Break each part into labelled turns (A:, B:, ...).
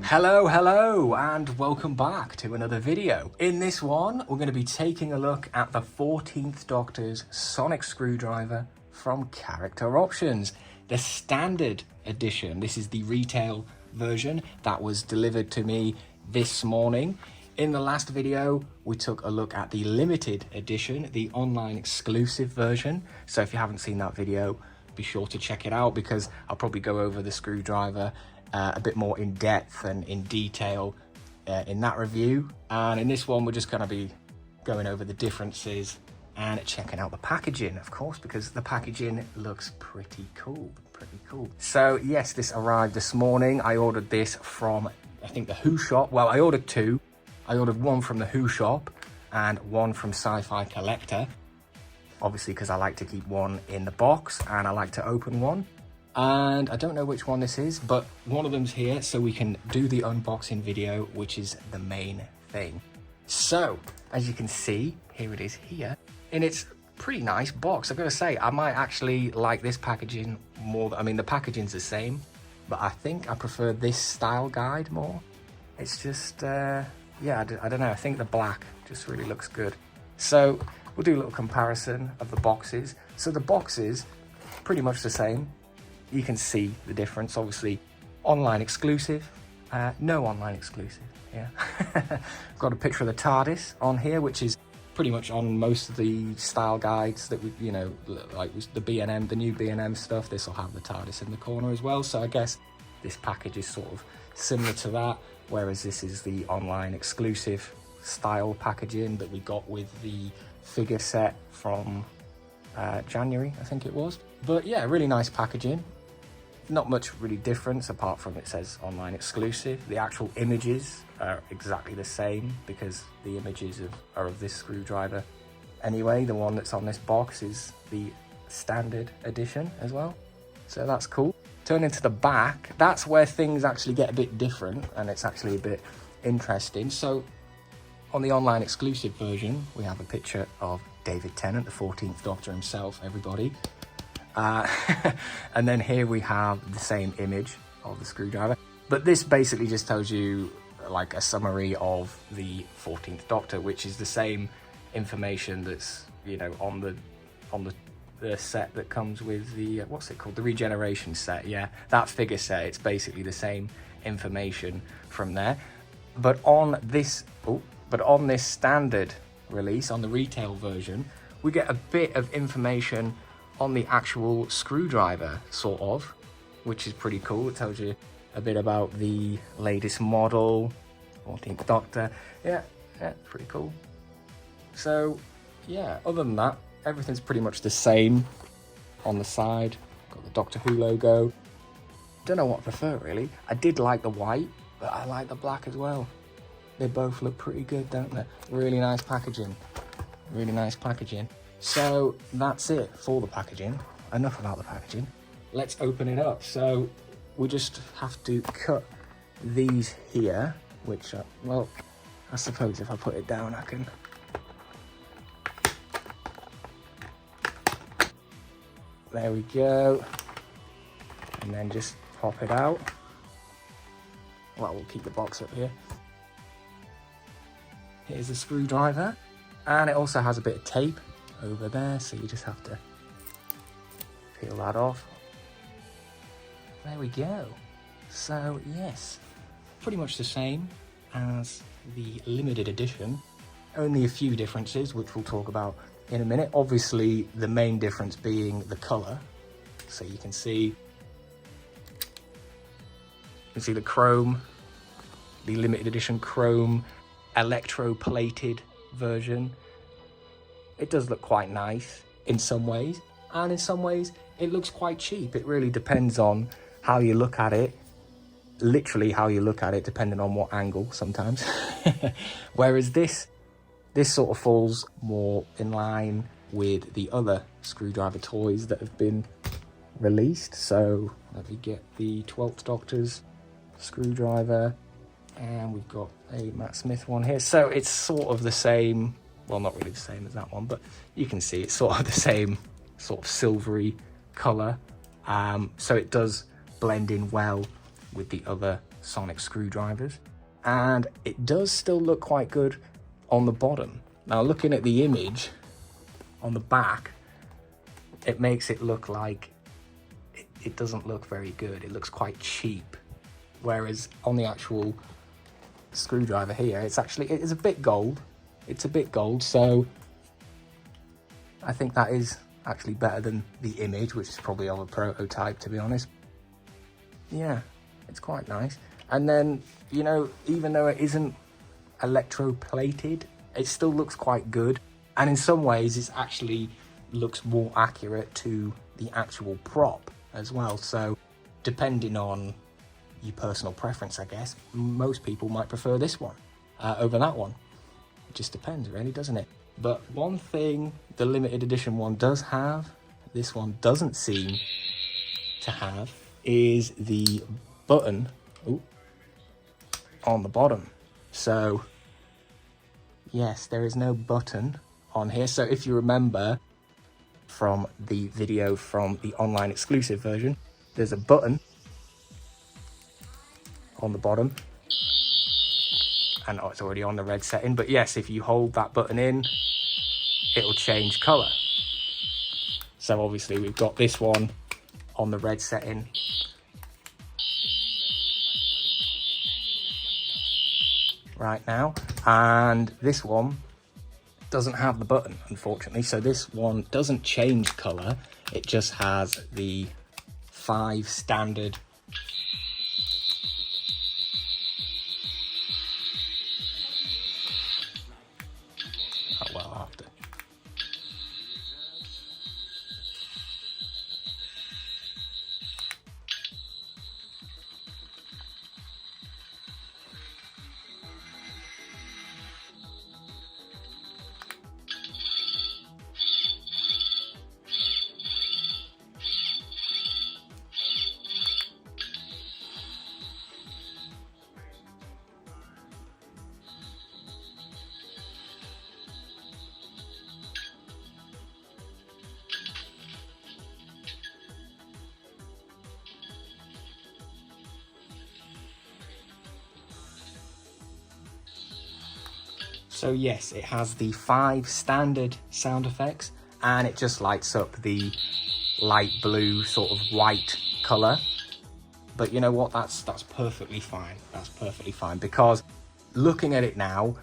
A: Hello, and welcome back to another video. In this one, we're going to be taking a look at the 14th Doctor's sonic screwdriver from Character Options, the standard edition. This is the retail version that was delivered to me this morning. In the last video, we took a look at the limited edition, the online exclusive version. So if you haven't seen that video, be sure to check it out because I'll probably go over the screwdriver a bit more in depth and in detail in that review. And in this one, we're just going to be going over the differences and checking out the packaging, of course, because the packaging looks pretty cool. So yes, this arrived this morning. I ordered this from, I think, the Who shop. Well, I ordered two. I ordered one from the Who shop and one from Sci-Fi Collector, obviously because I like to keep one in the box and I like to open one. And I don't know which one this is, but one of them's here so we can do the unboxing video, which is the main thing. So as you can see, here it is here, and it's a pretty nice box. I've got to say, I might actually like this packaging more. I mean, the packaging's the same, but I think I prefer this style guide more. It's just, yeah, I don't know. I think the black just really looks good. So we'll do a little comparison of the boxes. So the boxes, pretty much the same. You can see the difference, obviously. Online exclusive, no online exclusive, yeah. Got a picture of the TARDIS on here, which is pretty much on most of the style guides that we, you know, like the B&M, the new B&M stuff. This will have the TARDIS in the corner as well. So I guess this package is sort of similar to that, whereas this is the online exclusive style packaging that we got with the figure set from January, I think it was. But yeah, really nice packaging. Not much really difference apart from it says online exclusive. The actual images are exactly the same because the images are of this screwdriver. Anyway, the one that's on this box is the standard edition as well. So that's cool. Turning to the back, that's where things actually get a bit different and it's actually a bit interesting. So on the online exclusive version, we have a picture of David Tennant, the 14th Doctor himself, everybody. And then here we have the same image of the screwdriver. But this basically just tells you like a summary of the 14th Doctor, which is the same information that's, you know, on the set that comes with the, what's it called? The regeneration set, yeah. That figure set, it's basically the same information from there. But on this standard release, on the retail version, we get a bit of information on the actual screwdriver, sort of, which is pretty cool. It tells you a bit about the latest model, 14th Doctor. Yeah, pretty cool. So yeah, other than that, everything's pretty much the same on the side. Got the Doctor Who logo. Don't know what I prefer really. I did like the white, but I like the black as well. They both look pretty good, don't they? Really nice packaging. Really nice packaging. So that's it for the packaging. Enough about the packaging. Let's open it up. So we just have to cut these here, which are, well, I suppose if I put it down, I can. There we go. And then just pop it out. Well, we'll keep the box up here. Here's the screwdriver. And it also has a bit of tape over there, so you just have to peel that off. There we go. So yes, pretty much the same as the limited edition. Only a few differences, which we'll talk about in a minute. Obviously, the main difference being the color. So you can see the chrome, the limited edition chrome electroplated version. It does look quite nice in some ways, and in some ways it looks quite cheap. It really depends on how you look at it, literally how you look at it, depending on what angle sometimes. Whereas this sort of falls more in line with the other screwdriver toys that have been released. So let me get the 12th Doctor's screwdriver, and we've got a Matt Smith one here. So it's sort of the same. Well, not really the same as that one, but you can see it's sort of the same sort of silvery colour. So it does blend in well with the other sonic screwdrivers, and it does still look quite good on the bottom. Now, looking at the image on the back, it makes it look like it doesn't look very good. It looks quite cheap, whereas on the actual screwdriver here, it is a bit gold. It's a bit gold, so I think that is actually better than the image, which is probably of a prototype, to be honest. Yeah, it's quite nice. And then, you know, even though it isn't electroplated, it still looks quite good. And in some ways, it actually looks more accurate to the actual prop as well. So depending on your personal preference, I guess, most people might prefer this one over that one. It just depends, really, doesn't it? But one thing the limited edition one does have, this one doesn't seem to have, is the button on the bottom. So yes, there is no button on here. So if you remember from the video from the online exclusive version, there's a button on the bottom, and it's already on the red setting. But yes, if you hold that button in, it'll change color. So obviously we've got this one on the red setting. Right now, and this one doesn't have the button, unfortunately. So this one doesn't change color, it just has the 5 standard So yes, it has the 5 standard sound effects, and it just lights up the light blue sort of white color. But you know what, that's perfectly fine. That's perfectly fine, because looking at it now,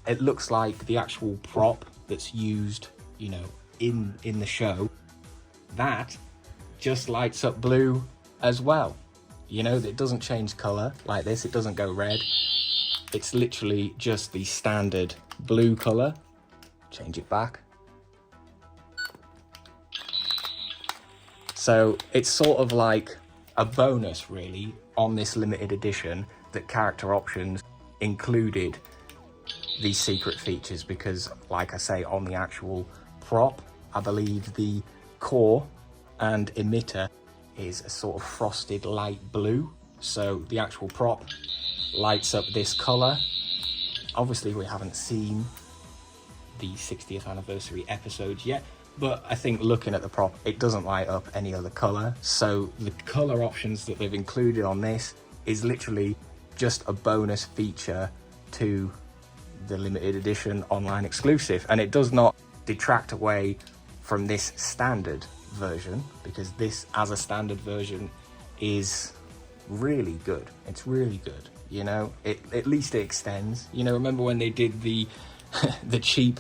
A: it looks like the actual prop that's used, you know, in the show, that just lights up blue as well. You know, it doesn't change color like this, it doesn't go red. It's literally just the standard blue color. Change it back. So it's sort of like a bonus, really, on this limited edition that Character Options included these secret features, because, like I say, on the actual prop, I believe the core and emitter is a sort of frosted light blue. So the actual prop lights up this color. Obviously we haven't seen the 60th anniversary episodes yet, but I think looking at the prop, it doesn't light up any other color. So the color options that they've included on this is literally just a bonus feature to the limited edition online exclusive, and it does not detract away from this standard version, because this as a standard version is really good. It's really good. You know, at least it extends. You know, remember when they did the the cheap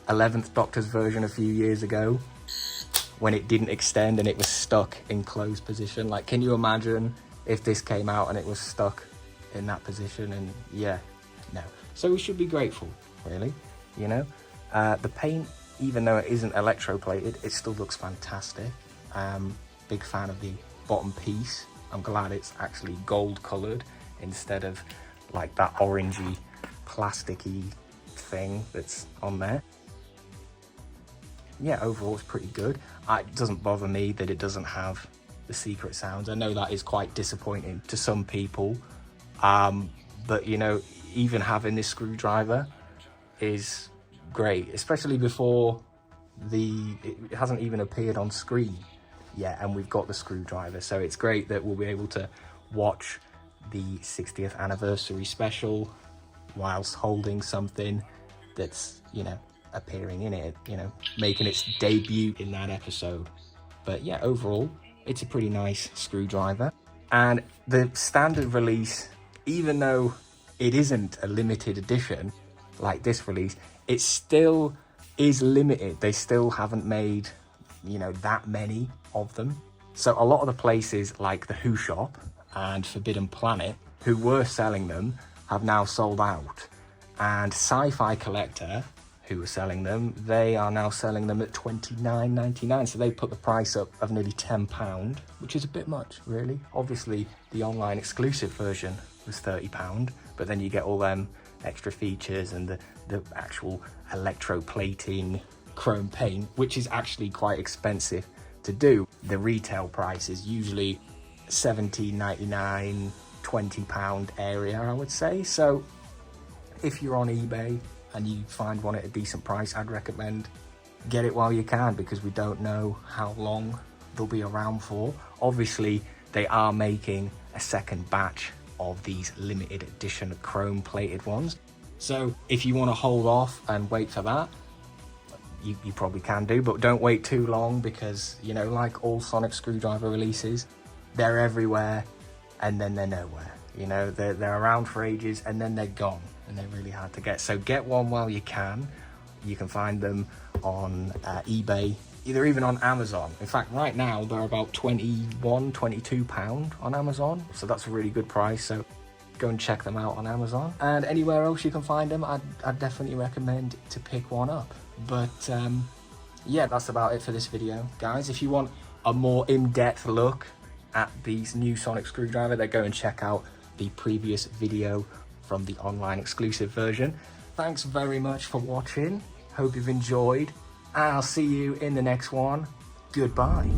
A: 11th Doctor's version a few years ago, when it didn't extend and it was stuck in closed position? Like, can you imagine if this came out and it was stuck in that position? And yeah, no. So we should be grateful, really. You know, the paint, even though it isn't electroplated, it still looks fantastic. Big fan of the bottom piece. I'm glad it's actually gold colored instead of like that orangey plasticky thing that's on there. Yeah, overall it's pretty good. It doesn't bother me that it doesn't have the secret sounds. I know that is quite disappointing to some people, but you know, even having this screwdriver is great, especially before it hasn't even appeared on screen yet, and we've got the screwdriver. So it's great that we'll be able to watch the 60th anniversary special whilst holding something that's, you know, appearing in it, you know, making its debut in that episode. But yeah, overall, it's a pretty nice screwdriver. And the standard release, even though it isn't a limited edition like this release, it still is limited. They still haven't made, you know, that many of them. So a lot of the places like the Who Shop and Forbidden Planet, who were selling them, have now sold out. And Sci-Fi Collector, who were selling them, they are now selling them at $29.99. So they put the price up of nearly £10, which is a bit much, really. Obviously, the online exclusive version was £30, but then you get all them extra features and the actual electroplating chrome paint, which is actually quite expensive to do. The retail price is usually $17.99, £20 area, I would say. So if you're on eBay and you find one at a decent price, I'd recommend get it while you can, because we don't know how long they'll be around for. Obviously, they are making a second batch of these limited edition chrome plated ones. So if you want to hold off and wait for that, you probably can do, but don't wait too long, because, you know, like all sonic screwdriver releases, they're everywhere and then they're nowhere. You know, they're around for ages and then they're gone, and they're really hard to get. So get one while you can. You can find them on eBay, even on Amazon. In fact, right now they're about £22 on Amazon, so that's a really good price. So go and check them out on Amazon, and anywhere else you can find them. I'd definitely recommend to pick one up. But yeah, that's about it for this video, guys. If you want a more in-depth look at these new sonic screwdriver, then go and check out the previous video from the online exclusive version. Thanks very much for watching. Hope you've enjoyed, and I'll see you in the next one. Goodbye.